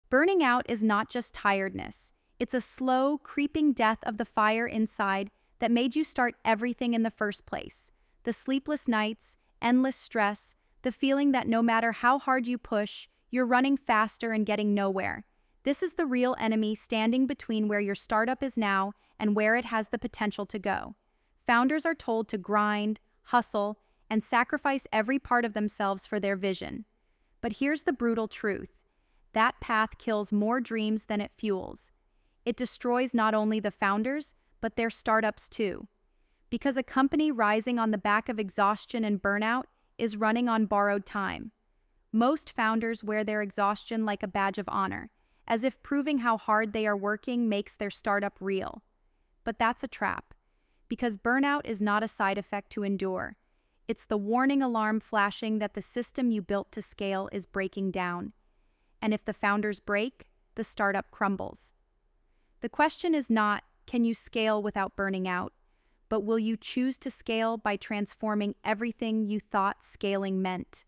Burning out is not just tiredness. It's a slow, creeping death of the fire inside that made you start everything in the first place. The sleepless nights, endless stress, the feeling that no matter how hard you push, you're running faster and getting nowhere. This is the real enemy standing between where your startup is now and where it has the potential to go. Founders are told to grind, hustle, and sacrifice every part of themselves for their vision. But here's the brutal truth. That path kills more dreams than it fuels. It destroys not only the founders, but their startups too. Because a company rising on the back of exhaustion and burnout is running on borrowed time. Most founders wear their exhaustion like a badge of honor, as if proving how hard they are working makes their startup real. But that's a trap, because burnout is not a side effect to endure. It's the warning alarm flashing that the system you built to scale is breaking down. And if the founders break, the startup crumbles. The question is not, can you scale without burning out? But will you choose to scale by transforming everything you thought scaling meant?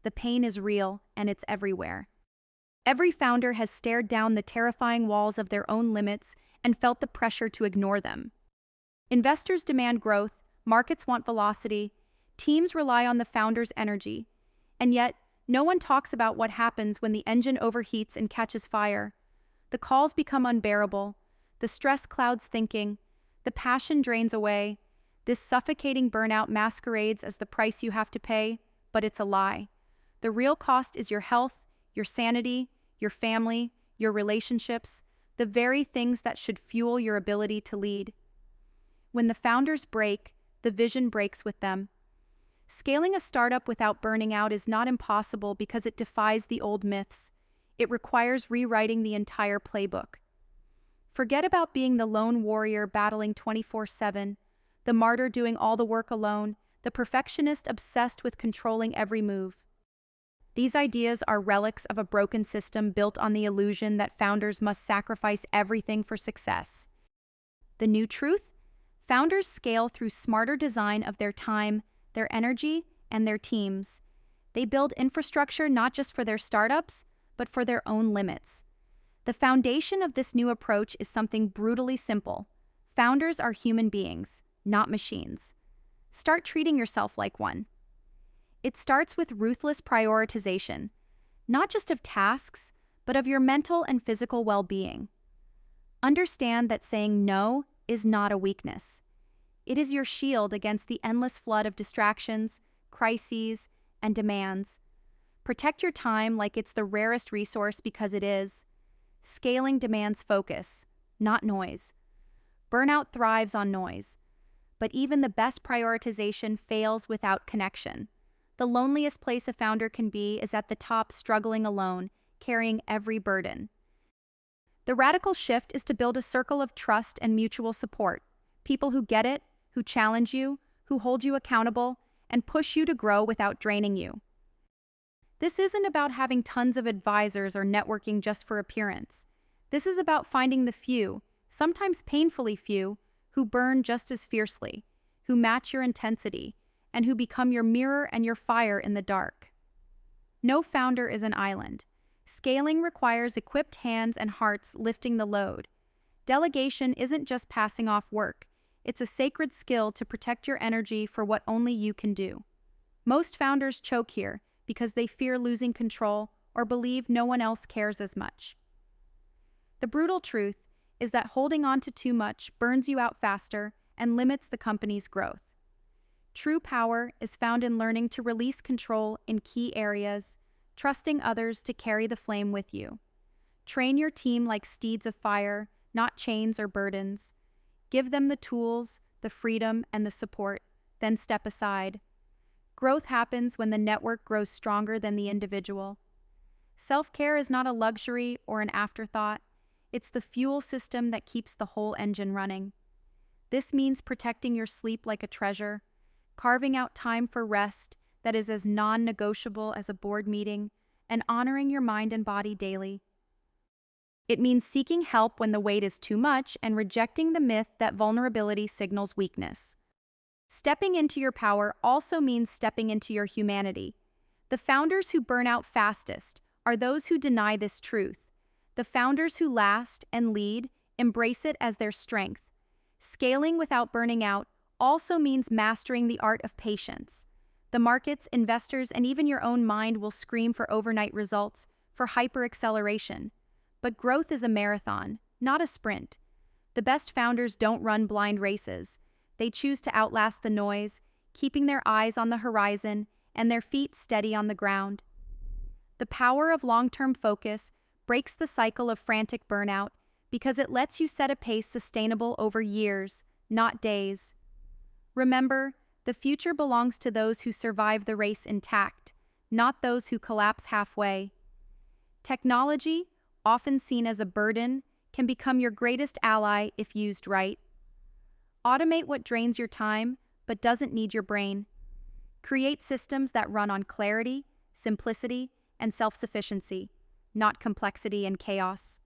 The pain is real, and it's everywhere. Every founder has stared down the terrifying walls of their own limits and felt the pressure to ignore them. Investors demand growth, markets want velocity, teams rely on the founder's energy, and yet no one talks about what happens when the engine overheats and catches fire. The calls become unbearable, the stress clouds thinking, the passion drains away. This suffocating burnout masquerades as the price you have to pay, but it's a lie. The real cost is your health, your sanity, your family, your relationships, the very things that should fuel your ability to lead. When the founders break, the vision breaks with them. Scaling a startup without burning out is not impossible because it defies the old myths. It requires rewriting the entire playbook. Forget about being the lone warrior battling 24/7, the martyr doing all the work alone, the perfectionist obsessed with controlling every move. These ideas are relics of a broken system built on the illusion that founders must sacrifice everything for success. The new truth? Founders scale through smarter design of their time, their energy, and their teams. They build infrastructure not just for their startups, but for their own limits. The foundation of this new approach is something brutally simple. Founders are human beings, not machines. Start treating yourself like one. It starts with ruthless prioritization, not just of tasks, but of your mental and physical well-being. Understand that saying no is not a weakness. It is your shield against the endless flood of distractions, crises, and demands. Protect your time like it's the rarest resource because it is. Scaling demands focus, not noise. Burnout thrives on noise. But even the best prioritization fails without connection. The loneliest place a founder can be is at the top, struggling alone, carrying every burden. The radical shift is to build a circle of trust and mutual support. People who get it, who challenge you, who hold you accountable, and push you to grow without draining you. This isn't about having tons of advisors or networking just for appearance. This is about finding the few, sometimes painfully few, who burn just as fiercely, who match your intensity, and who become your mirror and your fire in the dark. No founder is an island. Scaling requires equipped hands and hearts lifting the load. Delegation isn't just passing off work. It's a sacred skill to protect your energy for what only you can do. Most founders choke here because they fear losing control or believe no one else cares as much. The brutal truth is that holding on to too much burns you out faster and limits the company's growth. True power is found in learning to release control in key areas, trusting others to carry the flame with you. Train your team like steeds of fire, not chains or burdens. Give them the tools, the freedom, and the support, then step aside. Growth happens when the network grows stronger than the individual. Self-care is not a luxury or an afterthought. It's the fuel system that keeps the whole engine running. This means protecting your sleep like a treasure, carving out time for rest that is as non-negotiable as a board meeting, and honoring your mind and body daily. It means seeking help when the weight is too much and rejecting the myth that vulnerability signals weakness. Stepping into your power also means stepping into your humanity. The founders who burn out fastest are those who deny this truth. The founders who last and lead embrace it as their strength. Scaling without burning out also means mastering the art of patience. The markets, investors, and even your own mind will scream for overnight results, for hyper-acceleration. But growth is a marathon, not a sprint. The best founders don't run blind races. They choose to outlast the noise, keeping their eyes on the horizon and their feet steady on the ground. The power of long-term focus breaks the cycle of frantic burnout because it lets you set a pace sustainable over years, not days. Remember, the future belongs to those who survive the race intact, not those who collapse halfway. Technology, often seen as a burden, can become your greatest ally if used right. Automate what drains your time but doesn't need your brain. Create systems that run on clarity, simplicity, and self-sufficiency, not complexity and chaos.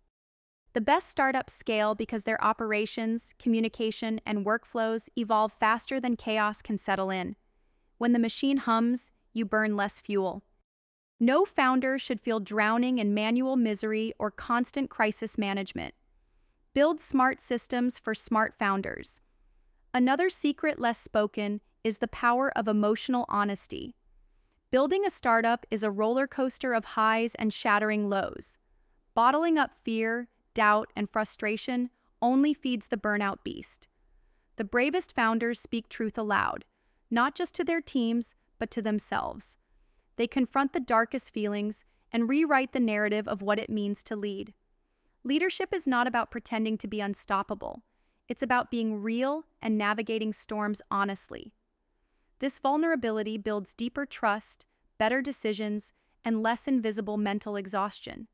The best startups scale because their operations, communication, and workflows evolve faster than chaos can settle in. When the machine hums, you burn less fuel. No founder should feel drowning in manual misery or constant crisis management. Build smart systems for smart founders. Another secret less spoken is the power of emotional honesty. Building a startup is a roller coaster of highs and shattering lows. Bottling up fear, doubt, and frustration only feeds the burnout beast. The bravest founders speak truth aloud, not just to their teams, but to themselves. They confront the darkest feelings and rewrite the narrative of what it means to lead. Leadership is not about pretending to be unstoppable. It's about being real and navigating storms honestly. This vulnerability builds deeper trust, better decisions, and less invisible mental exhaustion.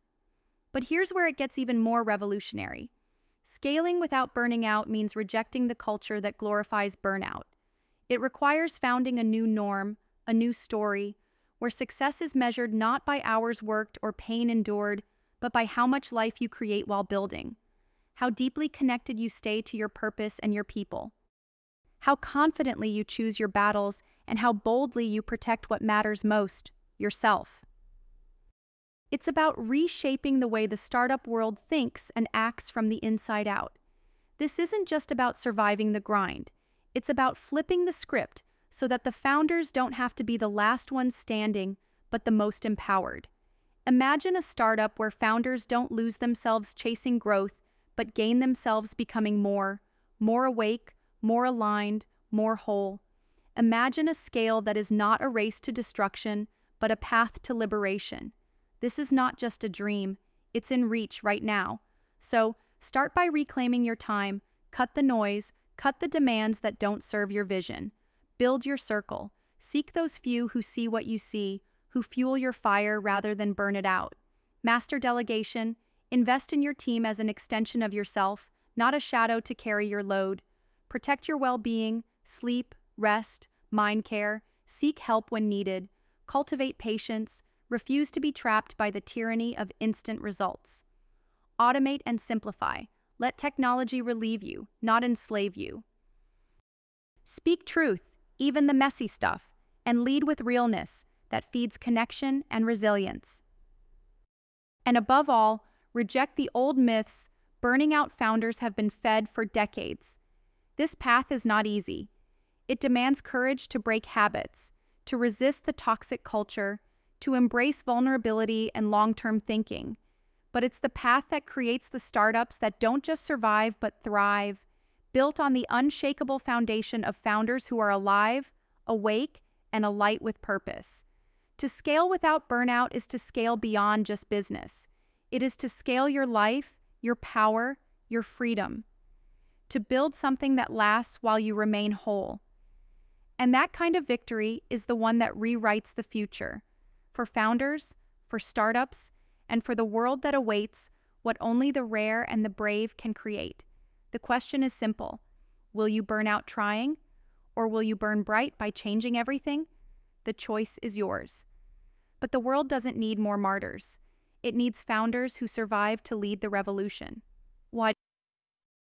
But here's where it gets even more revolutionary. Scaling without burning out means rejecting the culture that glorifies burnout. It requires founding a new norm, a new story, where success is measured not by hours worked or pain endured, but by how much life you create while building, how deeply connected you stay to your purpose and your people, how confidently you choose your battles, and how boldly you protect what matters most, yourself. It's about reshaping the way the startup world thinks and acts from the inside out. This isn't just about surviving the grind. It's about flipping the script so that the founders don't have to be the last ones standing, but the most empowered. Imagine a startup where founders don't lose themselves chasing growth, but gain themselves becoming more awake, more aligned, more whole. Imagine a scale that is not a race to destruction, but a path to liberation. This is not just a dream, it's in reach right now. So, start by reclaiming your time, cut the noise, cut the demands that don't serve your vision. Build your circle. Seek those few who see what you see, who fuel your fire rather than burn it out. Master delegation. Invest in your team as an extension of yourself, not a shadow to carry your load. Protect your well-being, sleep, rest, mind care, seek help when needed, cultivate patience, refuse to be trapped by the tyranny of instant results. Automate and simplify. Let technology relieve you, not enslave you. Speak truth, even the messy stuff, and lead with realness that feeds connection and resilience. And above all, reject the old myths burning out founders have been fed for decades. This path is not easy. It demands courage to break habits, to resist the toxic culture, to embrace vulnerability and long-term thinking. But it's the path that creates the startups that don't just survive but thrive, built on the unshakable foundation of founders who are alive, awake, and alight with purpose. To scale without burnout is to scale beyond just business. It is to scale your life, your power, your freedom. To build something that lasts while you remain whole. And that kind of victory is the one that rewrites the future. For founders, for startups, and for the world that awaits what only the rare and the brave can create. The question is simple. Will you burn out trying? Or will you burn bright by changing everything? The choice is yours. But the world doesn't need more martyrs. It needs founders who survive to lead the revolution. Why?